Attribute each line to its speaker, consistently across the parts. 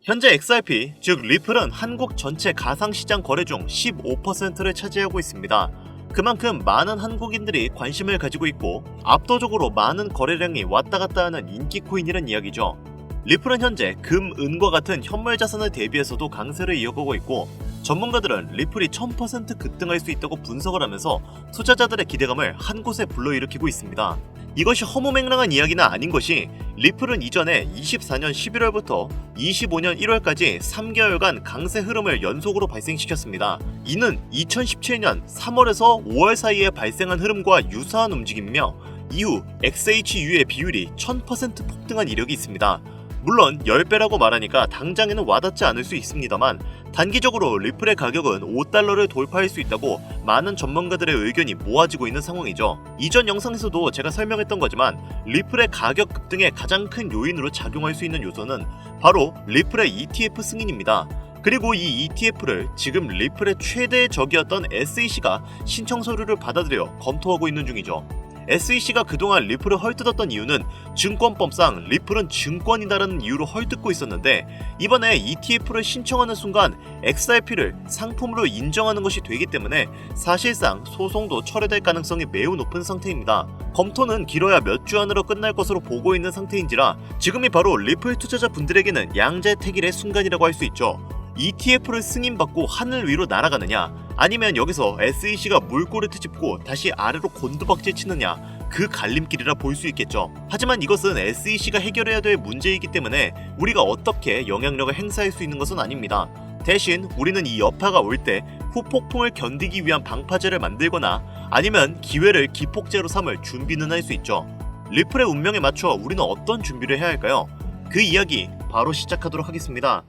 Speaker 1: 현재 XRP, 즉 리플은 한국 전체 가상시장 거래 중 15%를 차지하고 있습니다. 그만큼 많은 한국인들이 관심을 가지고 있고 압도적으로 많은 거래량이 왔다 갔다 하는 인기 코인이란 이야기죠. 리플은 현재 금, 은과 같은 현물 자산을 대비해서도 강세를 이어가고 있고 전문가들은 리플이 1000% 급등할 수 있다고 분석을 하면서 투자자들의 기대감을 한 곳에 불러일으키고 있습니다. 이것이 허무맹랑한 이야기는 아닌 것이 리플은 이전에 24년 11월부터 25년 1월까지 3개월간 강세 흐름을 연속으로 발생시켰습니다. 이는 2017년 3월에서 5월 사이에 발생한 흐름과 유사한 움직임이며 이후 XHU의 비율이 1000% 폭등한 이력이 있습니다. 물론 10배라고 말하니까 당장에는 와닿지 않을 수 있습니다만 단기적으로 리플의 가격은 5달러를 돌파할 수 있다고 많은 전문가들의 의견이 모아지고 있는 상황이죠. 이전 영상에서도 제가 설명했던 거지만 리플의 가격 급등의 가장 큰 요인으로 작용할 수 있는 요소는 바로 리플의 ETF 승인입니다. 그리고 이 ETF를 지금 리플의 최대의 적이었던 SEC가 신청 서류를 받아들여 검토하고 있는 중이죠. SEC가 그동안 리플을 헐뜯었던 이유는 증권법상 리플은 증권이다라는 이유로 헐뜯고 있었는데 이번에 ETF를 신청하는 순간 XRP를 상품으로 인정하는 것이 되기 때문에 사실상 소송도 철회될 가능성이 매우 높은 상태입니다. 검토는 길어야 몇 주 안으로 끝날 것으로 보고 있는 상태인지라 지금이 바로 리플 투자자분들에게는 양자택일의 순간이라고 할 수 있죠. ETF를 승인받고 하늘 위로 날아가느냐 아니면 여기서 SEC가 물꼬를 트집고 다시 아래로 곤두박질 치느냐 그 갈림길이라 볼 수 있겠죠. 하지만 이것은 SEC가 해결해야 될 문제이기 때문에 우리가 어떻게 영향력을 행사할 수 있는 것은 아닙니다. 대신 우리는 이 여파가 올 때 후폭풍을 견디기 위한 방파제를 만들거나 아니면 기회를 기폭제로 삼을 준비는 할 수 있죠. 리플의 운명에 맞춰 우리는 어떤 준비를 해야 할까요? 그 이야기 바로 시작하도록 하겠습니다.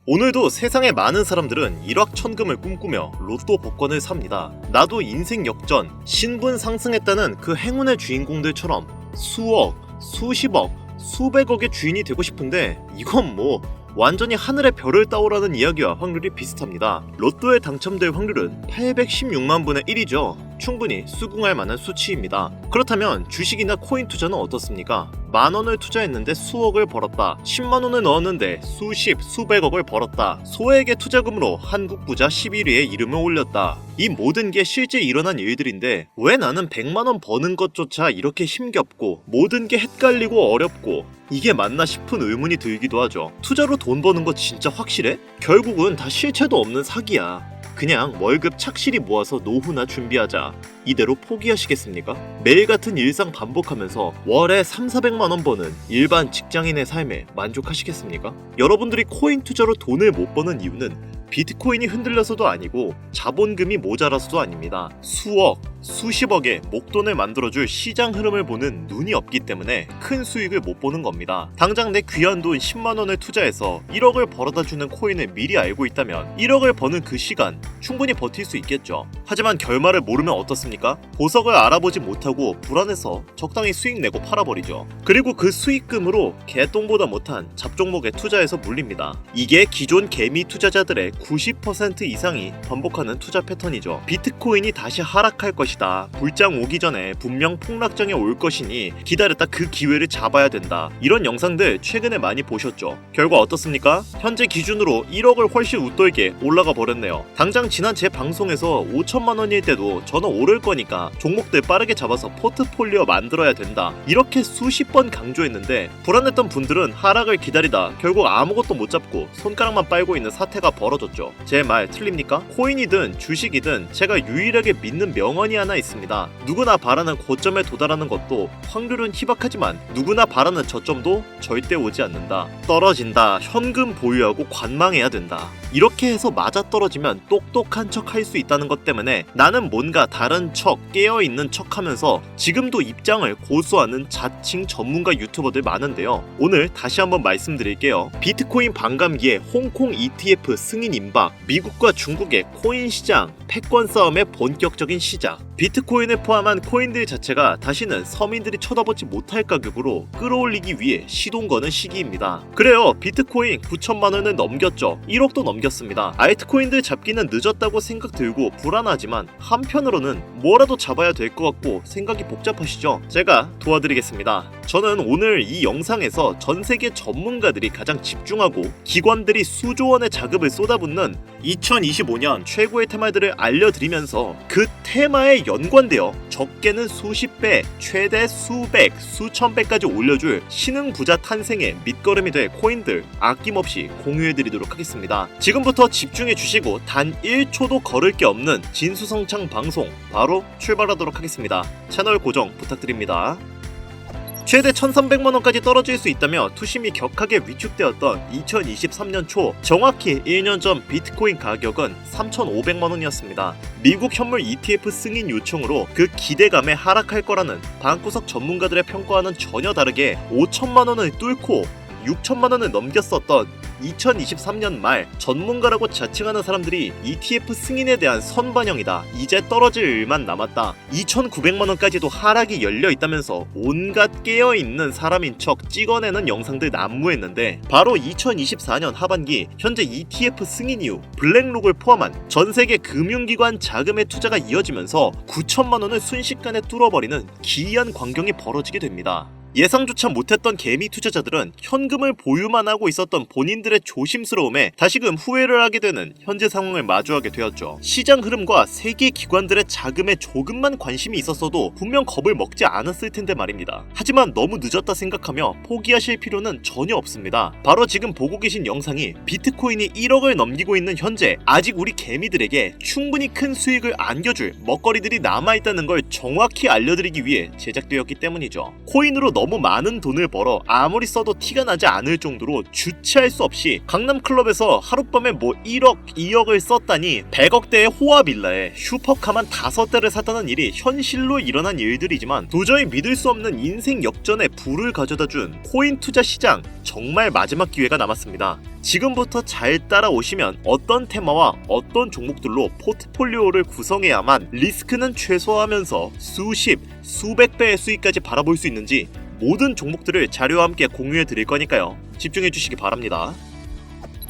Speaker 1: 오늘도 세상의 많은 사람들은 일확천금을 꿈꾸며 로또 복권을 삽니다. 나도 인생 역전, 신분 상승했다는 그 행운의 주인공들처럼 수억, 수십억, 수백억의 주인이 되고 싶은데 이건 뭐 완전히 하늘의 별을 따오라는 이야기와 확률이 비슷합니다. 로또에 당첨될 확률은 816만 분의 1이죠. 충분히 수긍할 만한 수치입니다. 그렇다면 주식이나 코인 투자는 어떻습니까? 만원을 투자했는데 수억을 벌었다. 10만원을 넣었는데 수십, 수백억을 벌었다. 소액의 투자금으로 한국 부자 11위에 이름을 올렸다. 이 모든 게 실제 일어난 일들인데 왜 나는 100만원 버는 것조차 이렇게 힘겹고 모든 게 헷갈리고 어렵고 이게 맞나 싶은 의문이 들기도 하죠. 투자로 돈 버는 거 진짜 확실해? 결국은 다 실체도 없는 사기야. 그냥 월급 착실히 모아서 노후나 준비하자. 이대로 포기하시겠습니까? 매일 같은 일상 반복하면서 월에 3,400만원 버는 일반 직장인의 삶에 만족하시겠습니까? 여러분들이 코인 투자로 돈을 못 버는 이유는 비트코인이 흔들려서도 아니고 자본금이 모자라서도 아닙니다. 수억, 수십억의 목돈을 만들어줄 시장 흐름을 보는 눈이 없기 때문에 큰 수익을 못 보는 겁니다. 당장 내 귀한 돈 10만원을 투자해서 1억을 벌어다주는 코인을 미리 알고 있다면 1억을 버는 그 시간 충분히 버틸 수 있겠죠. 하지만 결말을 모르면 어떻습니까? 보석을 알아보지 못하고 불안해서 적당히 수익 내고 팔아버리죠. 그리고 그 수익금으로 개똥보다 못한 잡종목에 투자해서 물립니다. 이게 기존 개미 투자자들의 90% 이상이 반복하는 투자 패턴이죠. 비트코인이 다시 하락할 것이다. 불장 오기 전에 분명 폭락장에 올 것이니 기다렸다 그 기회를 잡아야 된다. 이런 영상들 최근에 많이 보셨죠. 결과 어떻습니까? 현재 기준으로 1억을 훨씬 웃돌게 올라가 버렸네요. 당장 지난 제 방송에서 5천만 원일 때도 저는 오를 거니까 종목들 빠르게 잡아서 포트폴리오 만들어야 된다. 이렇게 수십 번 강조했는데 불안했던 분들은 하락을 기다리다 결국 아무것도 못 잡고 손가락만 빨고 있는 사태가 벌어졌죠. 제 말 틀립니까? 코인이든 주식이든 제가 유일하게 믿는 명언이 하나 있습니다. 누구나 바라는 고점에 도달하는 것도 확률은 희박하지만 누구나 바라는 저점도 절대 오지 않는다. 떨어진다. 현금 보유하고 관망해야 된다. 이렇게 해서 맞아떨어지면 똑똑한 척 할 수 있다는 것 때문에 나는 뭔가 다른 척, 깨어있는 척 하면서 지금도 입장을 고수하는 자칭 전문가 유튜버들 많은데요. 오늘 다시 한번 말씀드릴게요. 비트코인 반감기에 홍콩 ETF 승인 임박, 미국과 중국의 코인 시장, 패권 싸움의 본격적인 시작. 비트코인을 포함한 코인들 자체가 다시는 서민들이 쳐다보지 못할 가격으로 끌어올리기 위해 시동 거는 시기입니다. 그래요. 비트코인 9천만 원을 넘겼죠. 1억도 넘겼죠. 남겼습니다. 알트코인들 잡기는 늦었다고 생각 들고 불안하지만 한편으로는 뭐라도 잡아야 될 것 같고 생각이 복잡하시죠? 제가 도와드리겠습니다. 저는 오늘 이 영상에서 전 세계 전문가들이 가장 집중하고 기관들이 수조 원의 자금을 쏟아붓는 2025년 최고의 테마들을 알려드리면서 그 테마에 연관되어 적게는 수십 배, 최대 수백, 수천 배까지 올려줄 신흥 부자 탄생의 밑거름이 될 코인들 아낌없이 공유해드리도록 하겠습니다. 지금부터 집중해주시고 단 1초도 거를 게 없는 진수성찬 방송 바로 출발하도록 하겠습니다. 채널 고정 부탁드립니다. 최대 1,300만원까지 떨어질 수 있다며 투심이 격하게 위축되었던 2023년 초 정확히 1년 전 비트코인 가격은 3,500만원이었습니다. 미국 현물 ETF 승인 요청으로 그 기대감에 하락할 거라는 방구석 전문가들의 평가와는 전혀 다르게 5천만원을 뚫고 6천만원을 넘겼었던 2023년 말 전문가라고 자칭하는 사람들이 ETF 승인에 대한 선반영이다. 이제 떨어질 일만 남았다. 2,900만원까지도 하락이 열려있다면서 온갖 깨어있는 사람인 척 찍어내는 영상들 난무했는데 바로 2024년 하반기 현재 ETF 승인 이후 블랙록을 포함한 전세계 금융기관 자금의 투자가 이어지면서 9천만원을 순식간에 뚫어버리는 기이한 광경이 벌어지게 됩니다. 예상조차 못했던 개미 투자자들은 현금을 보유만 하고 있었던 본인들의 조심스러움에 다시금 후회를 하게 되는 현재 상황을 마주하게 되었죠. 시장 흐름과 세계 기관들의 자금에 조금만 관심이 있었어도 분명 겁을 먹지 않았을 텐데 말입니다. 하지만 너무 늦었다 생각하며 포기하실 필요는 전혀 없습니다. 바로 지금 보고 계신 영상이 비트코인이 1억을 넘기고 있는 현재 아직 우리 개미들에게 충분히 큰 수익을 안겨줄 먹거리들이 남아있다는 걸 정확히 알려드리기 위해 제작되었기 때문이죠. 코인으로 너무 많은 돈을 벌어 아무리 써도 티가 나지 않을 정도로 주체할 수 없이 강남클럽에서 하룻밤에 1억, 2억을 썼다니 100억대의 호화빌라에 슈퍼카만 5대를 샀다는 일이 현실로 일어난 일들이지만 도저히 믿을 수 없는 인생 역전에 불을 가져다준 코인 투자 시장 정말 마지막 기회가 남았습니다. 지금부터 잘 따라오시면 어떤 테마와 어떤 종목들로 포트폴리오를 구성해야만 리스크는 최소화하면서 수십, 수백 배의 수익까지 바라볼 수 있는지 모든 종목들을 자료와 함께 공유해 드릴 거니까요. 집중해 주시기 바랍니다.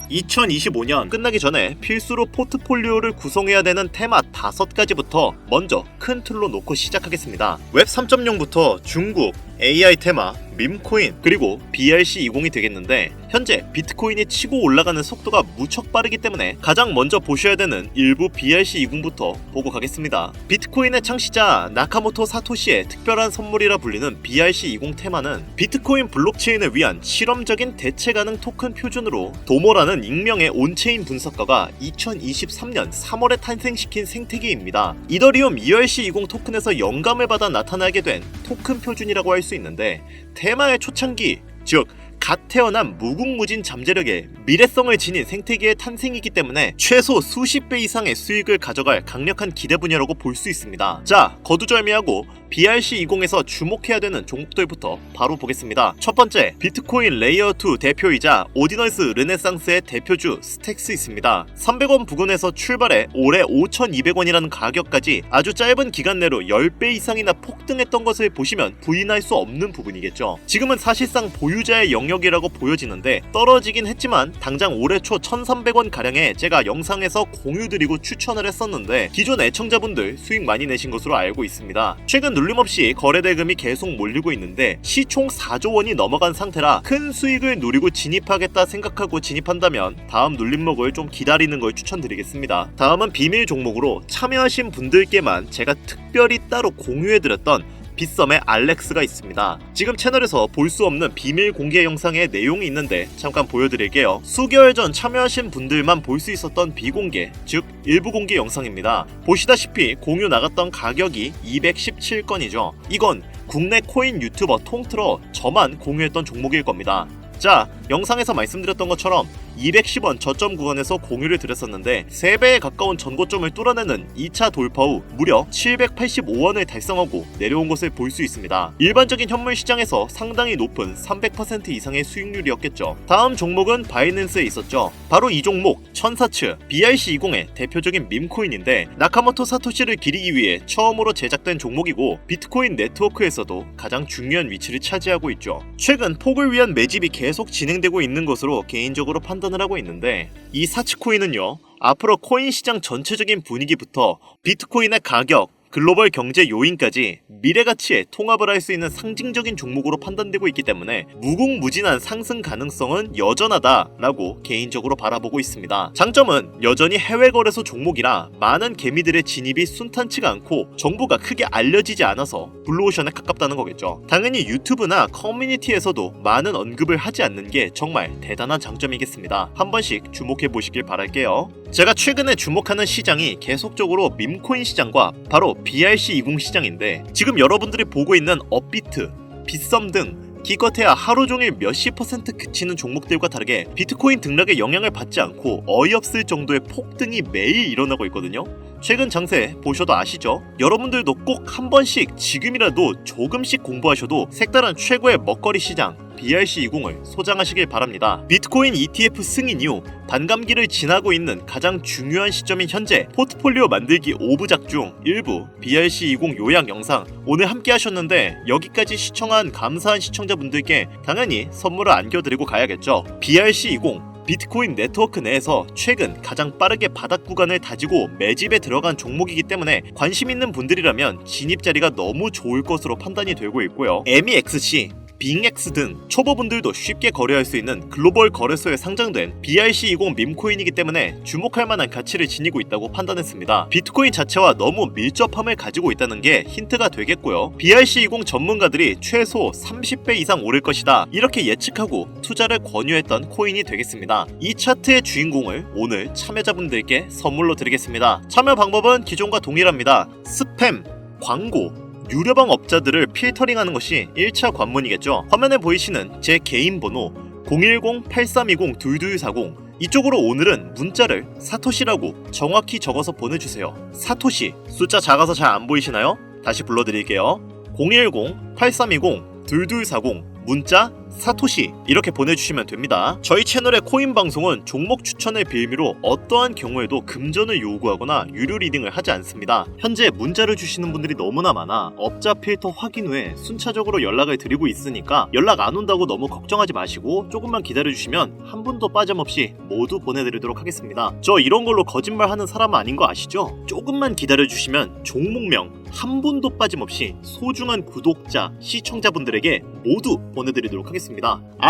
Speaker 1: 2025년 끝나기 전에 필수로 포트폴리오를 구성해야 되는 테마 5가지부터 먼저 큰 틀로 놓고 시작하겠습니다. 웹 3.0부터 중국, AI 테마, 밈코인, 그리고 BRC20이 되겠는데 현재 비트코인이 치고 올라가는 속도가 무척 빠르기 때문에 가장 먼저 보셔야 되는 일부 BRC20부터 보고 가겠습니다. 비트코인의 창시자 나카모토 사토시의 특별한 선물이라 불리는 BRC20 테마는 비트코인 블록체인을 위한 실험적인 대체 가능 토큰 표준으로 도모라는 익명의 온체인 분석가가 2023년 3월에 탄생시킨 생태계입니다. 이더리움 ERC20 토큰에서 영감을 받아 나타나게 된 토큰 표준이라고 할 수 있는데 테마의 초창기, 즉 갓 태어난 무궁무진 잠재력에 미래성을 지닌 생태계의 탄생이기 때문에 최소 수십 배 이상의 수익을 가져갈 강력한 기대 분야라고 볼 수 있습니다. 자, 거두절미하고 BRC20에서 주목해야 되는 종목들부터 바로 보겠습니다. 첫 번째, 비트코인 레이어2 대표이자 오디널스 르네상스의 대표주 스택스 있습니다. 300원 부근에서 출발해 올해 5,200원이라는 가격까지 아주 짧은 기간 내로 10배 이상이나 폭등했던 것을 보시면 부인할 수 없는 부분이겠죠. 지금은 사실상 보유자의 영역이라고 보여지는데 떨어지긴 했지만 당장 올해 초 1,300원 가량에 제가 영상에서 공유드리고 추천을 했었는데 기존 애청자분들 수익 많이 내신 것으로 알고 있습니다. 최근 눌림없이 거래대금이 계속 몰리고 있는데 시총 4조 원이 넘어간 상태라 큰 수익을 노리고 진입하겠다 생각하고 진입한다면 다음 눌림목을 좀 기다리는 걸 추천드리겠습니다. 다음은 비밀 종목으로 참여하신 분들께만 제가 특별히 따로 공유해드렸던 빗썸의 알렉스가 있습니다. 지금 채널에서 볼 수 없는 비밀 공개 영상의 내용이 있는데 잠깐 보여드릴게요. 수개월 전 참여하신 분들만 볼 수 있었던 비공개, 즉 일부 공개 영상입니다. 보시다시피 공유 나갔던 가격이 217건이죠. 이건 국내 코인 유튜버 통틀어 저만 공유했던 종목일 겁니다. 자, 영상에서 말씀드렸던 것처럼 210원 저점 구간에서 공유를 드렸었는데 3배에 가까운 전고점을 뚫어내는 2차 돌파 후 무려 785원을 달성하고 내려온 것을 볼 수 있습니다. 일반적인 현물 시장에서 상당히 높은 300% 이상의 수익률이었겠죠. 다음 종목은 바이낸스에 있었죠. 바로 이 종목 천사츠 BRC20의 대표적인 밈코인인데 나카모토 사토시를 기리기 위해 처음으로 제작된 종목이고 비트코인 네트워크에서도 가장 중요한 위치를 차지하고 있죠. 최근 폭을 위한 매집이 계속 진행 진행되고 있는 것으로 개인적으로 판단을 하고 있는데, 이 사치코인은요, 앞으로 코인 시장 전체적인 분위기부터 비트코인의 가격, 글로벌 경제 요인까지 미래 가치에 통합을 할 수 있는 상징적인 종목으로 판단되고 있기 때문에 무궁무진한 상승 가능성은 여전하다라고 개인적으로 바라보고 있습니다. 장점은 여전히 해외 거래소 종목이라 많은 개미들의 진입이 순탄치가 않고 정보가 크게 알려지지 않아서 블루오션에 가깝다는 거겠죠. 당연히 유튜브나 커뮤니티에서도 많은 언급을 하지 않는 게 정말 대단한 장점이겠습니다. 한 번씩 주목해 보시길 바랄게요. 제가 최근에 주목하는 시장이 계속적으로 밈코인 시장과 바로 BRC20 시장인데, 지금 여러분들이 보고 있는 업비트, 빗썸 등 기껏해야 하루 종일 몇십 퍼센트 그치는 종목들과 다르게 비트코인 등락에 영향을 받지 않고 어이없을 정도의 폭등이 매일 일어나고 있거든요. 최근 장세 보셔도 아시죠? 여러분들도 꼭 한 번씩 지금이라도 조금씩 공부하셔도 색다른 최고의 먹거리 시장 BRC20을 소장하시길 바랍니다. 비트코인 ETF 승인 이후 반감기를 지나고 있는 가장 중요한 시점인 현재 포트폴리오 만들기 5부작 중 일부 BRC20 요약 영상 오늘 함께 하셨는데, 여기까지 시청한 감사한 시청자분들께 당연히 선물을 안겨드리고 가야겠죠. BRC20 비트코인 네트워크 내에서 최근 가장 빠르게 바닥 구간을 다지고 매집에 들어간 종목이기 때문에 관심 있는 분들이라면 진입 자리가 너무 좋을 것으로 판단이 되고 있고요. MEXC, 빙엑스 등 초보분들도 쉽게 거래할 수 있는 글로벌 거래소에 상장된 BRC20 밈코인이기 때문에 주목할 만한 가치를 지니고 있다고 판단했습니다. 비트코인 자체와 너무 밀접함을 가지고 있다는 게 힌트가 되겠고요. BRC20 전문가들이 최소 30배 이상 오를 것이다, 이렇게 예측하고 투자를 권유했던 코인이 되겠습니다. 이 차트의 주인공을 오늘 참여자분들께 선물로 드리겠습니다. 참여 방법은 기존과 동일합니다. 스팸, 광고, 유료방 업자들을 필터링하는 것이 1차 관문이겠죠. 화면에 보이시는 제 개인 번호 010-8320-2240, 이쪽으로 오늘은 문자를 사토시라고 정확히 적어서 보내주세요. 사토시, 숫자 작아서 잘 안 보이시나요? 다시 불러드릴게요. 010-8320-2240, 문자 사토시, 이렇게 보내주시면 됩니다. 저희 채널의 코인 방송은 종목 추천의 빌미로 어떠한 경우에도 금전을 요구하거나 유료 리딩을 하지 않습니다. 현재 문자를 주시는 분들이 너무나 많아 업자 필터 확인 후에 순차적으로 연락을 드리고 있으니까 연락 안 온다고 너무 걱정하지 마시고 조금만 기다려주시면 한 분도 빠짐없이 모두 보내드리도록 하겠습니다. 저 이런 걸로 거짓말하는 사람은 아닌 거 아시죠? 조금만 기다려주시면 종목명 한 분도 빠짐없이 소중한 구독자, 시청자분들에게 모두 보내드리도록 하겠습니다.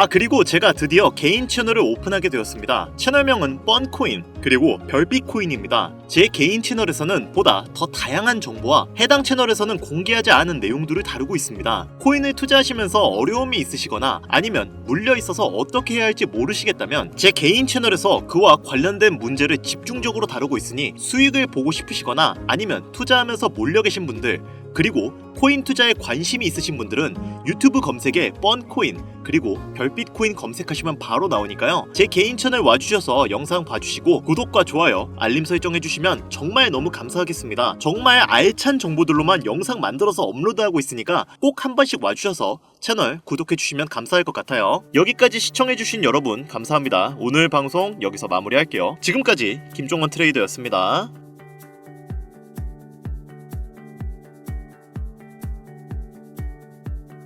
Speaker 1: 그리고 제가 드디어 개인 채널을 오픈하게 되었습니다. 채널명은 뻔코인 그리고 별빛코인입니다. 제 개인 채널에서는 보다 더 다양한 정보와 해당 채널에서는 공개하지 않은 내용들을 다루고 있습니다. 코인을 투자하시면서 어려움이 있으시거나 아니면 물려 있어서 어떻게 해야 할지 모르시겠다면 제 개인 채널에서 그와 관련된 문제를 집중적으로 다루고 있으니 수익을 보고 싶으시거나 아니면 투자하면서 몰려 계신 분들, 그리고 코인 투자에 관심이 있으신 분들은 유튜브 검색에 뻔코인 그리고 별빛코인 검색하시면 바로 나오니까요. 제 개인 채널 와주셔서 영상 봐주시고 구독과 좋아요, 알림 설정 해주시면 정말 너무 감사하겠습니다. 정말 알찬 정보들로만 영상 만들어서 업로드하고 있으니까 꼭 한 번씩 와주셔서 채널 구독해주시면 감사할 것 같아요. 여기까지 시청해주신 여러분 감사합니다. 오늘 방송 여기서 마무리할게요. 지금까지 김종원 트레이더였습니다.